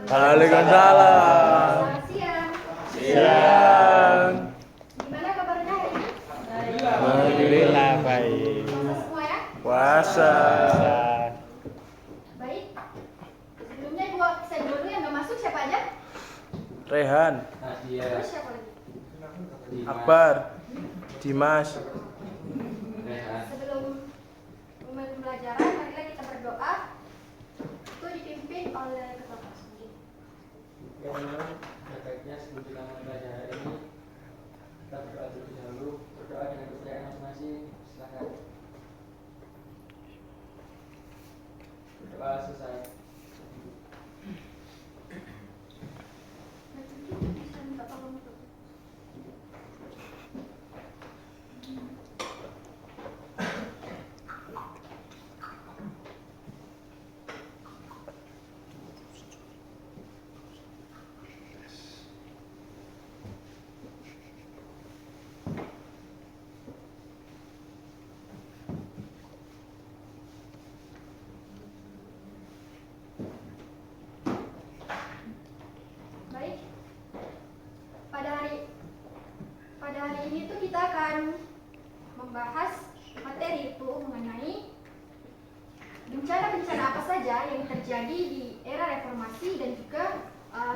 Waalaikumsalam. Selamat siang. Siang. Gimana kabarnya hari ini? Alhamdulillah baik. Puasa semua ya? Puasa. Baik. Sebelumnya saya dulu yang nggak masuk siapa aja? Rehan, Terus siapa lagi? Akbar, Dimas. Sebelum mulai pembelajaran, marilah kita berdoa. Itu dipimpin oleh ketua kelas. Baiknya sebelum kita pembelajaran ini kita berdoa terlebih dahulu, berdoa dengan kepercayaan masing-masing. Silakan berdoa selesai. Bisa minta tolong untuk baik. Pada hari ini tuh kita akan membahas materi itu mengenai bencana-bencana apa saja yang terjadi di era reformasi dan juga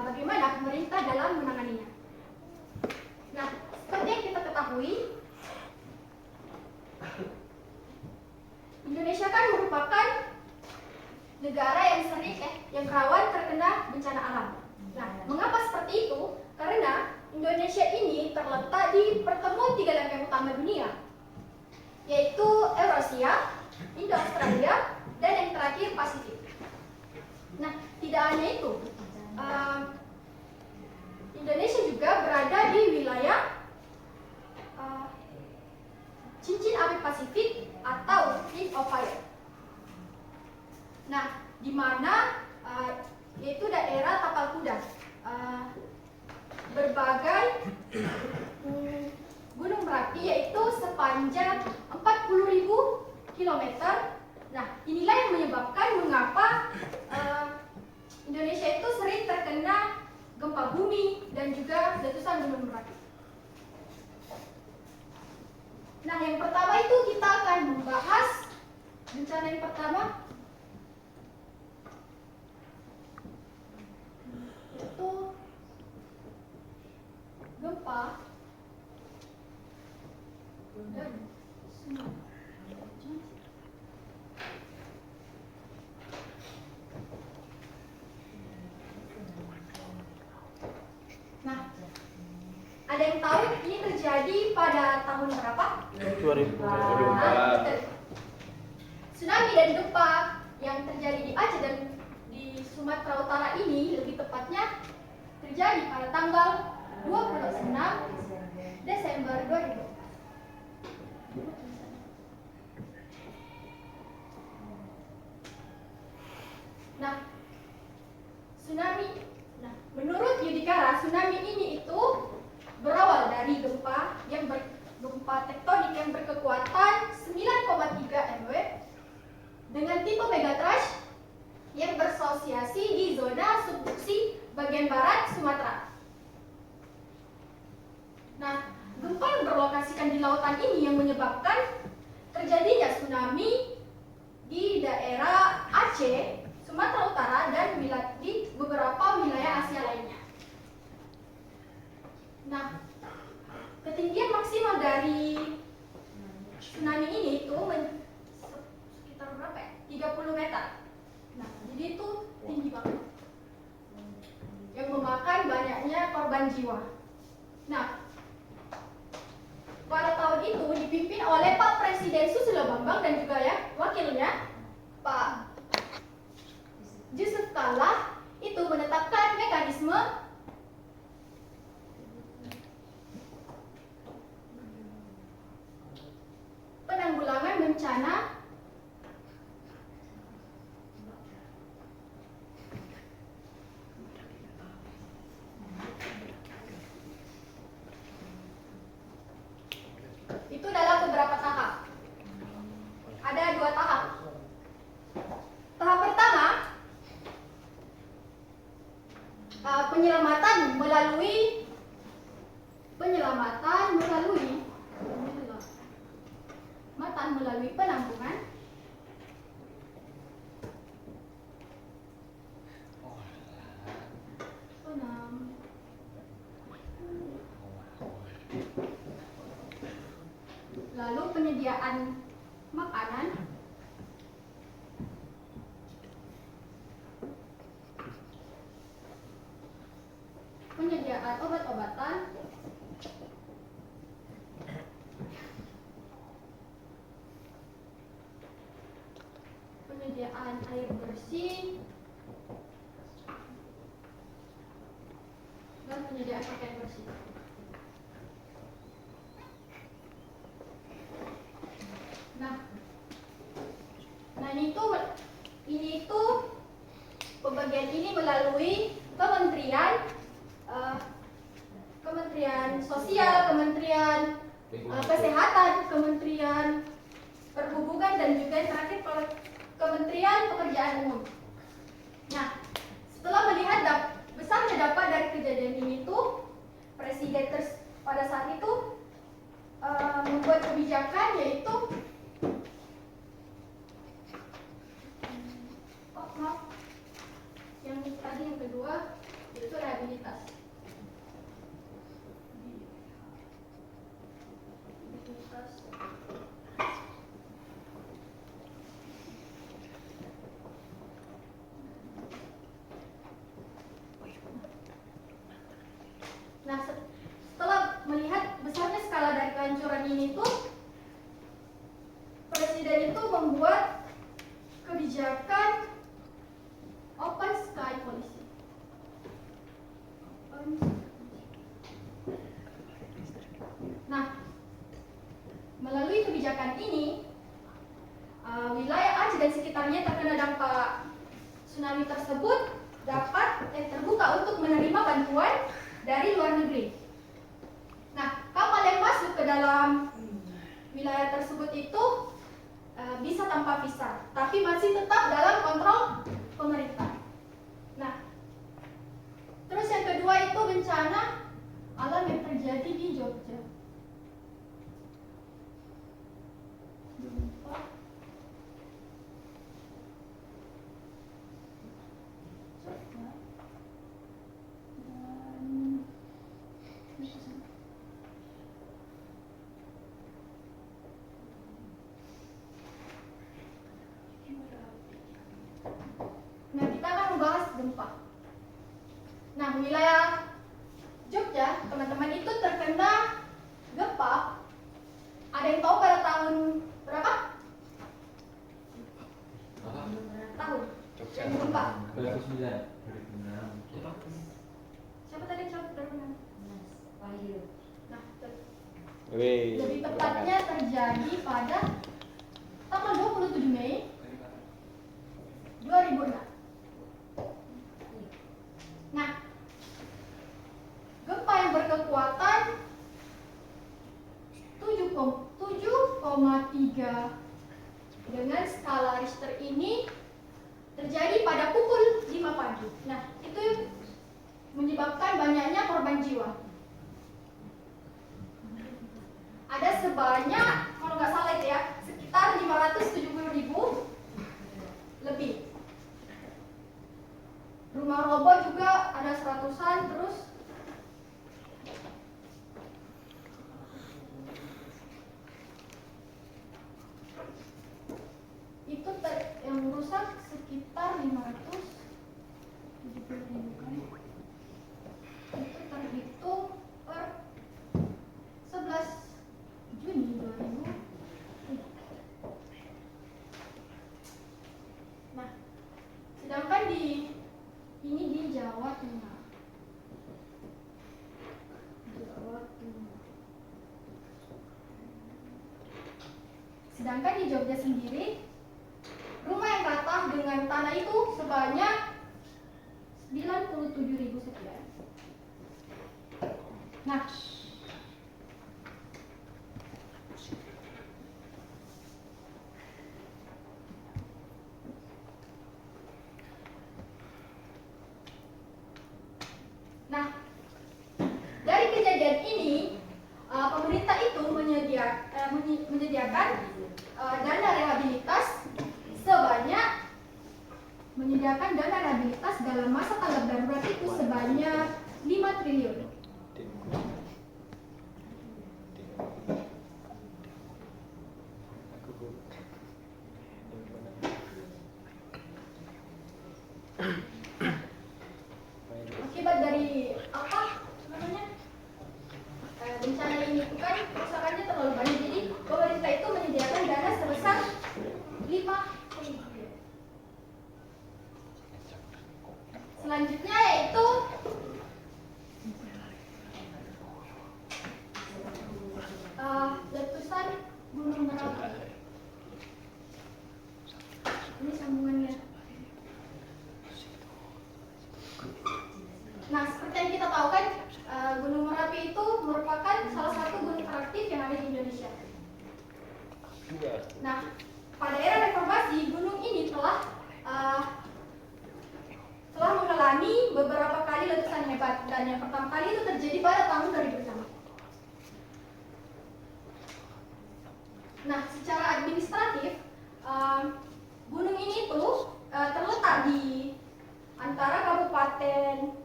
bagaimana pemerintah dalam menanganinya. Nah, seperti yang kita ketahui, Indonesia kan merupakan negara yang rawan terkena bencana alam. Nah, mengapa seperti itu? Karena Indonesia ini terletak di pertemuan tiga lempeng utama dunia, yaitu Eurasia, Indo-Australia, dan yang terakhir Pasifik. Nah, tidak hanya itu, Indonesia juga berada di wilayah cincin api Pasifik atau Ring of Fire. Nah, di mana yaitu daerah Tapal Kuda. Berbagai gunung berapi yaitu sepanjang 40.000 km. Nah, inilah yang menyebabkan mengapa Indonesia itu sering terkena gempa bumi dan juga letusan gunung berapi. Nah, yang pertama itu kita akan membahas bencana yang pertama, yaitu gempa dan tsunami. Nah, ada yang tahu ini terjadi pada tahun berapa? 2004. Tsunami dan gempa yang terjadi di Aceh dan di Sumatera Utara ini lebih tepatnya terjadi pada tanggal 26 Desember 2000. Nah, tsunami. Nah, menurut Yudhikara, tsunami ini itu berawal dari gempa tektonik yang berkekuatan 9,3 MW dengan tipe megatrash yang bersosiasi di zona subduksi bagian barat Sumatera. Nah, gempa yang berlokasikan di lautan ini yang menyebabkan terjadinya tsunami di daerah Aceh, Sumatera Utara, dan di beberapa wilayah Asia lainnya. Nah, ketinggian maksimal dari tsunami ini itu sekitar berapa ya? 30 meter. Nah, jadi itu tinggi banget, yang memakan banyaknya korban jiwa. Nah, pada tahun itu dipimpin oleh Pak Presiden Susilo Bambang dan juga ya wakilnya Pak Yusuf Kalla itu menetapkan mekanisme penanggulangan bencana lalu penyediaan makanan, penyediaan obat-obatan, penyediaan air bersih, dan penyediaan pakaian bersih. Nah ini tuh pembagian ini melalui Kementerian Sosial, Kementerian Kesehatan, Kementerian Perhubungan, dan juga yang terakhir Kementerian Pekerjaan Umum. Nah, setelah melihat besarnya dampak dari kejadian ini tuh, Presiden pada saat itu membuat kebijakan, yaitu yang tadi yang kedua yaitu rehabilitas. Nah, setelah melihat besarnya skala dari kehancuran ini tuh, Presiden itu membuat kebijakan Open Sky Policy. Nah, melalui kebijakan ini, wilayah Aceh dan sekitarnya terkena dampak tsunami tersebut dapat terbuka untuk menerima bantuan dari luar negeri. Nah, kapal yang masuk ke dalam wilayah tersebut itu bisa tanpa visa, tapi masih tetap dalam kontrol pemerintah. Nah, terus yang kedua itu bencana alam yang terjadi di Jogja. Nah, kita akan membahas gempa. Nah, wilayah Jogja, teman-teman, itu terkena gempa. Ada yang tahu pada tahun berapa? Tahun yang gempa. 2009. Siapa tadi yang jawab 2006? Nah, Wih, lebih tepatnya terjadi pada tanggal 27 Mei 2006. Nah, gempa yang berkekuatan 7,3 dengan skala Richter ini terjadi pada pukul 5 pagi. Nah, itu menyebabkan banyaknya korban jiwa. Ada sebanyak, kalau nggak salah itu ya, sekitar 570.000 lebih. Rumah roboh juga ada 100-an, terus itu yang rusak sekitar 570.000 kan. Itu terhitung per 11 Juni 2000. Nah, sedangkan ini di Jawa Tengah. Sedangkan di Jogja sendiri, rumah yang patah dengan tanah itu sebanyak 97.000 sekian. Nah, dari kejadian ini, pemerintah itu menyediakan dana rehabilitas dalam masa tanggap darurat itu sebanyak 5 triliun. Indonesia. Nah, pada era reformasi, gunung ini telah mengalami beberapa kali letusan hebat, dan yang pertama kali itu terjadi pada tahun 2006. Nah, secara administratif, gunung ini tuh terletak di antara Kabupaten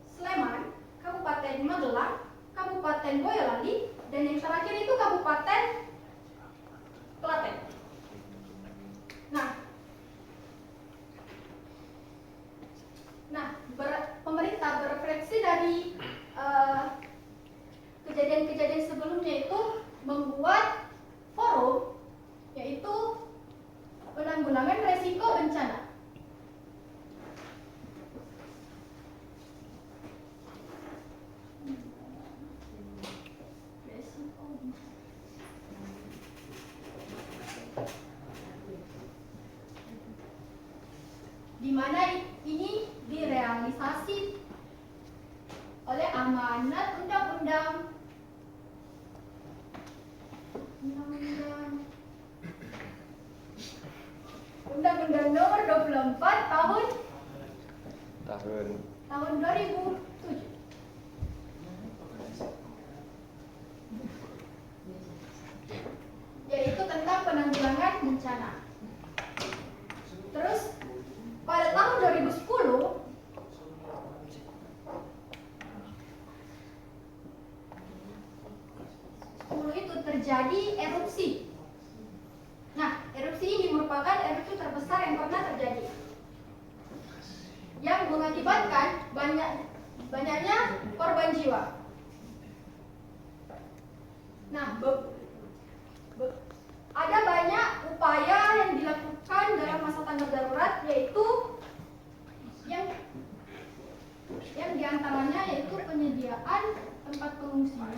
Sleman, Kabupaten Magelang, Kabupaten Boyolali, dan yang terakhir itu Kabupaten Klaten. Pemerintah berefleksi dari kejadian-kejadian sebelumnya itu membuat forum, yaitu penanggulangan resiko bencana. Di mana ini direalisasi oleh amanat Undang-Undang Nomor 24 tahun 2007, yaitu tentang penanggulangan bencana. Terus pada tahun 2010 itu terjadi erupsi. Nah, erupsi ini merupakan erupsi terbesar yang pernah terjadi, yang mengakibatkan banyaknya korban jiwa. Nah, ada banyak upaya yang dilakukan dalam masa tanggap darurat, yaitu yang diantaranya yaitu penyediaan tempat pengungsian,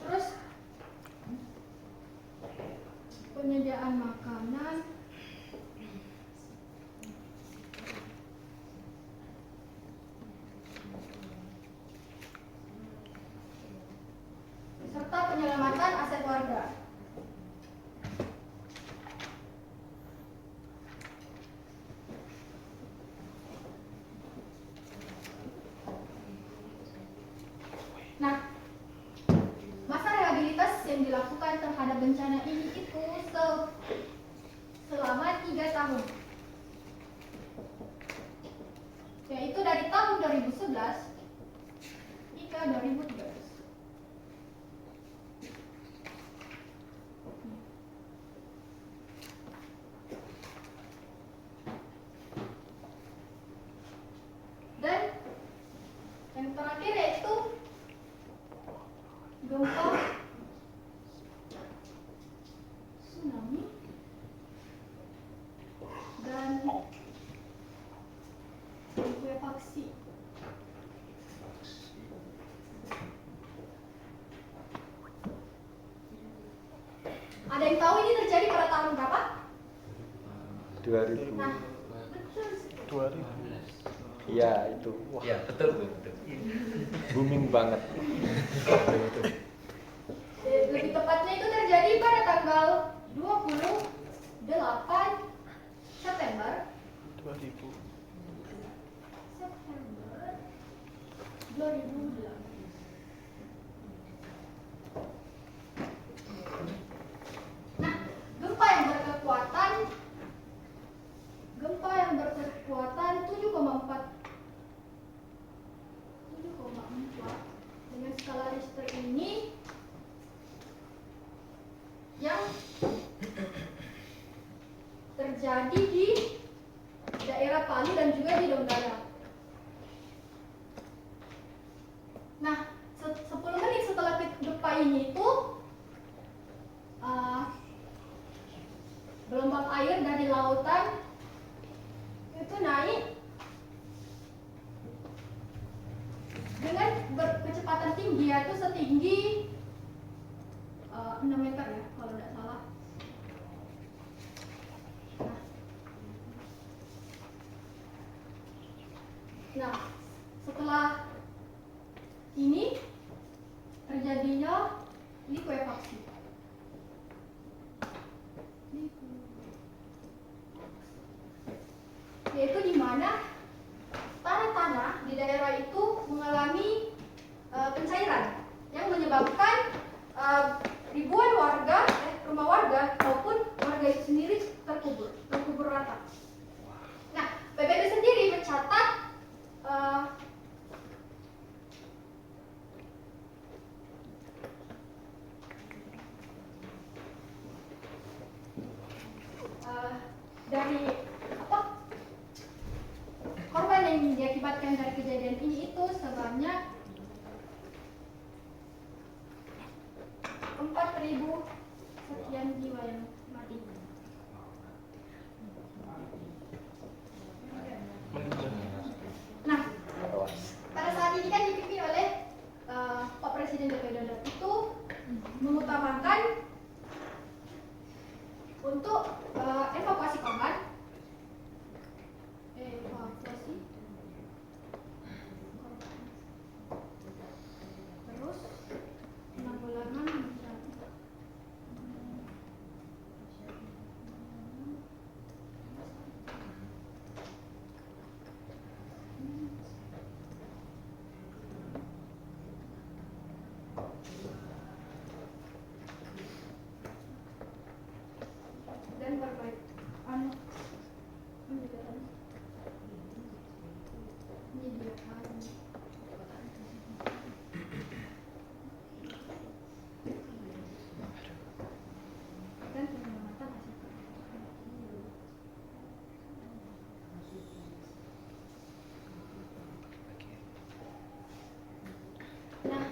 terus penyediaan makanan, serta penyelamatan aset warga. Nah, masa rehabilitas yang dilakukan terhadap bencana ini itu selama 3 tahun, yaitu dari tahun 2011 hingga 2013. Dan yang terakhir yaitu gempa, tsunami, dan likuifaksi. Ada yang tahu ini terjadi pada tahun berapa? 2000. Nah, betul. 2000. Iya, itu. Wah, Ya, betul. booming banget. Lebih tepatnya itu terjadi pada tanggal 28 September 2000. 2008. Nah, gempa yang berkekuatan 7,4 dengan skala Richter ini yang terjadi di daerah Palu dan juga di Donggala. Nah, 10 menit setelah gempa ini itu gelombang air dari lautan itu naik dengan kecepatan tinggi, yaitu setinggi 6 meter ya kalau tidak salah. Nah, setelah ini terjadinya likuefaksi. Yaitu di mana tanah-tanah di daerah itu mengalami pencairan yang menyebabkan ribuan warga, rumah warga maupun warga itu sendiri terkubur rata. Nah, PBB sendiri mencatat dari korban yang diakibatkan dari kejadian ini itu sebanyak 4.000 sekian jiwa yang mati. Nah, pada saat ini kan dipimpin oleh Pak Presiden Joko Widodo itu mengutamakan untuk evakuasi korban, terus penanggulangan bencana. Dan berbaik dan penyelamatan hasil. Nah,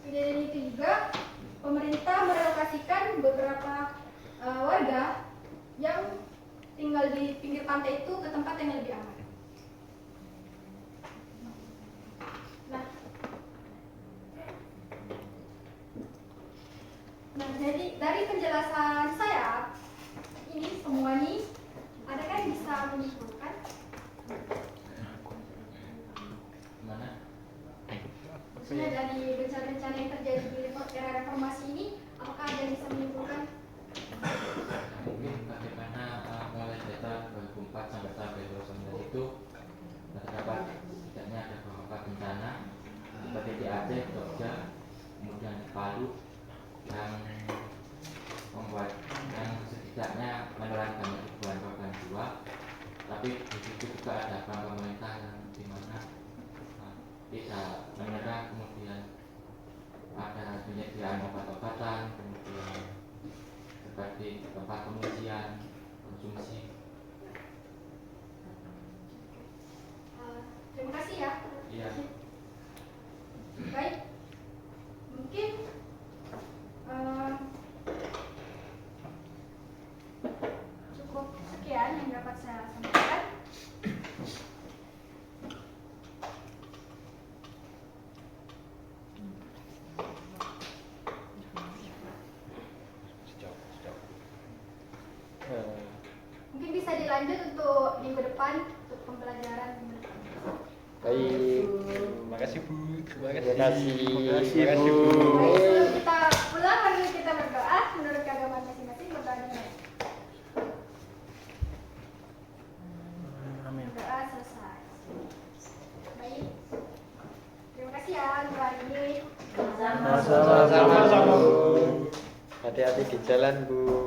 kejadian itu juga pemerintah merelokasikan beberapa warga yang tinggal di pinggir pantai itu ke tempat yang lebih aman. Nah, jadi dari penjelasan saya ini semua nih, adakah yang bisa menyimpulkan? Mana? Maksudnya dari bencana-bencana yang terjadi di era reformasi ini, apakah ada yang bisa menyimpulkan? Mungkin bagaimana mulai data 2004 sampai 2009 itu terdapat setidaknya ada beberapa bencana seperti di Aceh, Jogja, kemudian di Palu yang membuat yang setidaknya menelan banyak ribuan korban jiwa. Tapi di situ juga ada peran pemerintah yang dimana tidak menyerah, kemudian ada penyediaan obat-obatan, kemudian seperti tempat pengungsian, konsumsi. Terima kasih ya. Iya. Baik, mungkin cukup sekian yang dapat saya sampaikan. Mungkin bisa dilanjut untuk minggu depan untuk pembelajaran. Baik, terima kasih Bu. Terima kasih. Terima kasih, Bu. Baik, sebelum kita pulang, mari kita berdoa menurut keagamaan masing-masing. Berdoa dulu. Amin. Berdoa selesai. Baik. Terima kasih ya untuk hari ini. Sama-sama Bu. Hati-hati di jalan Bu.